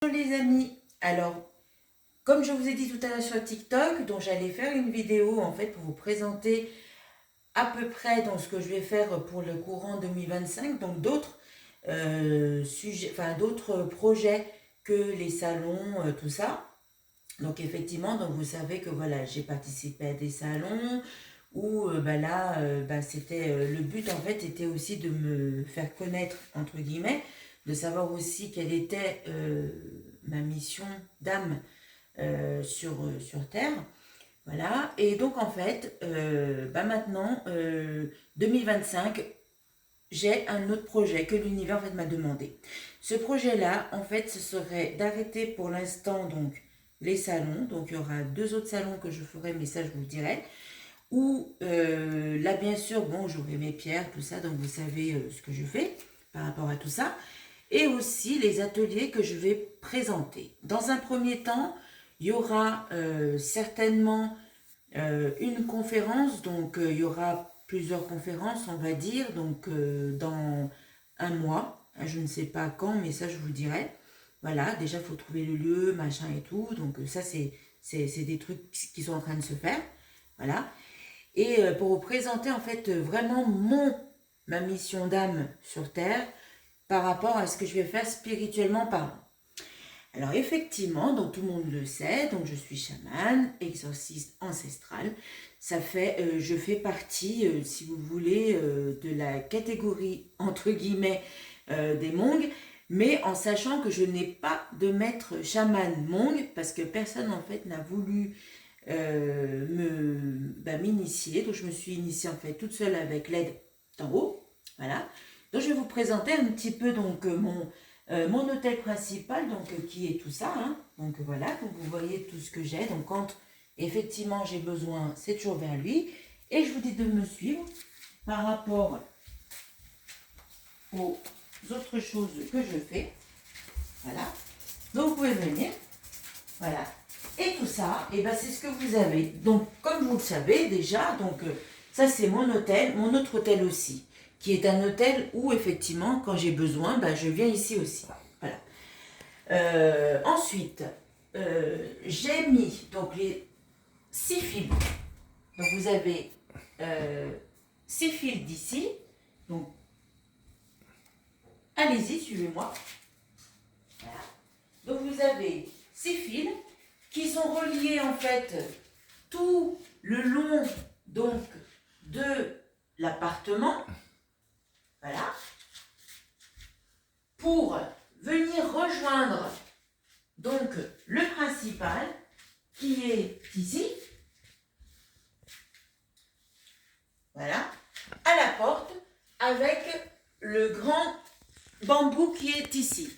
Bonjour les amis, alors comme je vous ai dit tout à l'heure sur TikTok, donc j'allais faire une vidéo en fait pour vous présenter à peu près donc, ce que je vais faire pour le courant 2025, donc d'autres sujets, enfin d'autres projets que les salons, tout ça. Donc effectivement, donc vous savez que voilà, j'ai participé à des salons où c'était le but en fait était aussi de me faire connaître entre guillemets, de savoir aussi quelle était ma mission d'âme sur Terre. Voilà. Et donc en fait, maintenant, 2025, j'ai un autre projet que l'univers en fait m'a demandé. Ce projet-là, en fait, ce serait d'arrêter pour l'instant donc les salons. Donc il y aura deux autres salons que je ferai, mais ça je vous le dirai. Où là bien sûr, bon, j'aurai mes pierres, tout ça, donc vous savez ce que je fais par rapport à tout ça. Et aussi les ateliers que je vais présenter. Dans un premier temps, il y aura certainement une conférence, donc il y aura plusieurs conférences, on va dire, donc dans un mois, je ne sais pas quand, mais ça je vous dirai. Voilà, déjà il faut trouver le lieu, machin et tout, donc ça c'est des trucs qui sont en train de se faire, voilà. Et pour vous présenter en fait vraiment ma mission d'âme sur Terre par rapport à ce que je vais faire spirituellement parlant. Alors effectivement, donc tout le monde le sait, donc je suis chamane, exorciste ancestral. Ça fait, je fais partie, si vous voulez, de la catégorie entre guillemets des Hmong, mais en sachant que je n'ai pas de maître chaman Hmong parce que personne en fait n'a voulu m'initier. Donc je me suis initiée en fait toute seule avec l'aide d'en haut. Voilà. Donc je vais vous présenter un petit peu donc mon hôtel principal, donc qui est tout ça, hein. Donc voilà, donc vous voyez tout ce que j'ai. Donc quand effectivement j'ai besoin, c'est toujours vers lui. Et je vous dis de me suivre par rapport aux autres choses que je fais. Voilà. Donc vous pouvez venir. Voilà. Et tout ça, et ben c'est ce que vous avez. Donc comme vous le savez déjà, donc ça c'est mon hôtel, mon autre hôtel aussi, qui est un hôtel où effectivement quand j'ai besoin, ben, je viens ici aussi. Voilà. Ensuite, j'ai mis donc les 6 fils. Donc vous avez 6 fils d'ici. Donc allez-y, suivez-moi. Voilà. Donc vous avez 6 fils qui sont reliés en fait tout le long donc de l'appartement. Voilà. Pour venir rejoindre donc le principal qui est ici. Voilà. À la porte avec le grand bambou qui est ici.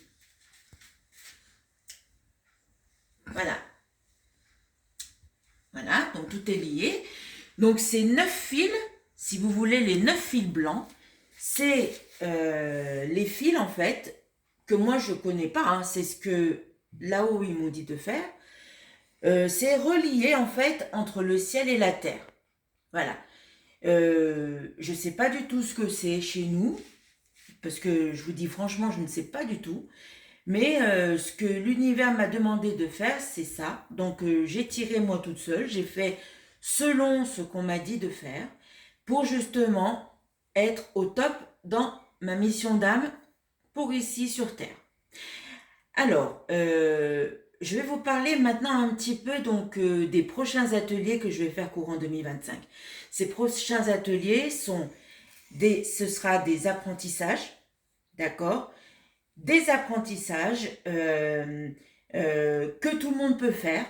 Voilà. Voilà, donc tout est lié. Donc c'est 9 fils, si vous voulez, les 9 fils blancs, c'est les fils en fait que moi je connais pas, hein, c'est ce que là-haut ils m'ont dit de faire. C'est relié en fait entre le ciel et la terre. Voilà. Je sais pas du tout ce que c'est chez nous, parce que je vous dis franchement, je ne sais pas du tout. Mais ce que l'univers m'a demandé de faire, c'est ça. Donc j'ai tiré moi toute seule, j'ai fait selon ce qu'on m'a dit de faire pour justement être au top dans ma mission d'âme pour ici sur Terre. Alors, je vais vous parler maintenant un petit peu donc des prochains ateliers que je vais faire courant 2025. Ces prochains ateliers ce sera des apprentissages, d'accord? Des apprentissages que tout le monde peut faire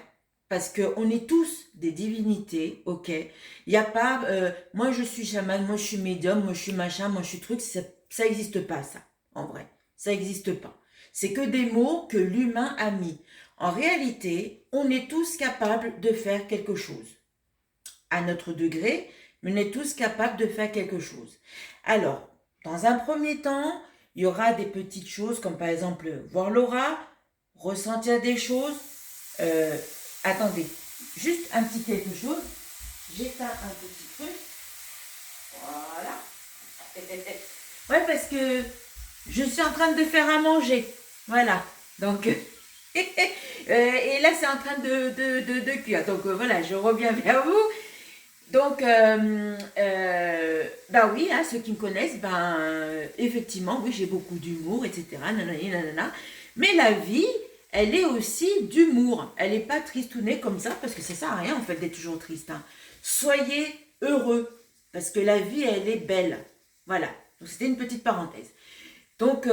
parce qu'on est tous des divinités, ok? Il n'y a pas, moi je suis chaman, moi je suis médium, moi je suis machin, moi je suis truc, ça n'existe pas ça, en vrai. Ça n'existe pas. C'est que des mots que l'humain a mis. En réalité, on est tous capables de faire quelque chose. À notre degré, mais on est tous capables de faire quelque chose. Alors, dans un premier temps, il y aura des petites choses comme par exemple voir l'aura, ressentir des choses. Attendez, juste un petit quelque chose. J'éteins un petit truc. Voilà. Ouais, parce que je suis en train de faire à manger. Voilà. Donc, Et là, c'est en train de cuire. Donc voilà, je reviens vers vous. Donc, bah oui, hein, ceux qui me connaissent, ben, effectivement, oui, j'ai beaucoup d'humour, etc. Nanani, nanana. Mais la vie, elle est aussi d'humour. Elle n'est pas tristounée comme ça, parce que ça sert à rien, en fait, d'être toujours triste. Hein. Soyez heureux, parce que la vie, elle est belle. Voilà. Donc, c'était une petite parenthèse. Donc,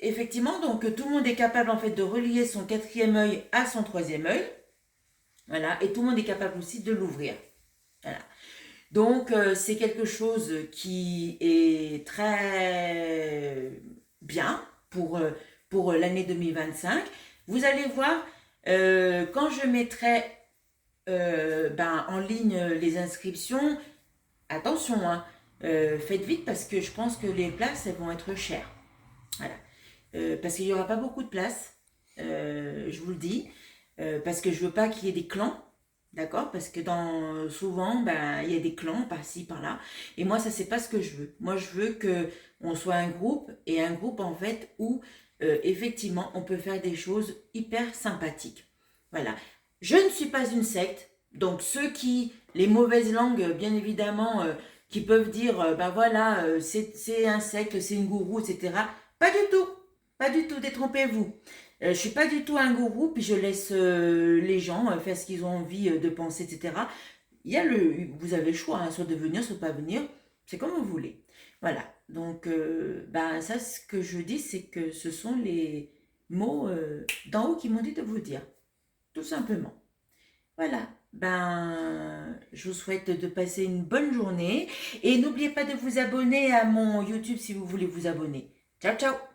effectivement, donc, tout le monde est capable, en fait, de relier son quatrième œil à son troisième œil. Voilà. Et tout le monde est capable aussi de l'ouvrir. Voilà. Donc, c'est quelque chose qui est très bien pour l'année 2025. Vous allez voir, quand je mettrai ben, en ligne les inscriptions, attention, hein, faites vite parce que je pense que les places, elles vont être chères. Voilà. Parce qu'il n'y aura pas beaucoup de places, je vous le dis, parce que je veux pas qu'il y ait des clans. D'accord? Parce que souvent, ben, il y a des clans par-ci, par-là. Et moi, ça, c'est pas ce que je veux. Moi, je veux que on soit un groupe, et un groupe, en fait, où, effectivement, on peut faire des choses hyper sympathiques. Voilà. Je ne suis pas une secte. Donc, les mauvaises langues, bien évidemment, qui peuvent dire, ben voilà, c'est un secte, c'est une gourou, etc. Pas du tout. Pas du tout, détrompez-vous. Je suis pas du tout un gourou, puis je laisse les gens faire ce qu'ils ont envie de penser, etc. Vous avez le choix, hein, soit de venir, soit de pas venir, c'est comme vous voulez. Voilà. Donc, ben ça, ce que je dis, c'est que ce sont les mots d'en haut qui m'ont dit de vous dire, tout simplement. Voilà. Ben, je vous souhaite de passer une bonne journée et n'oubliez pas de vous abonner à mon YouTube si vous voulez vous abonner. Ciao, ciao!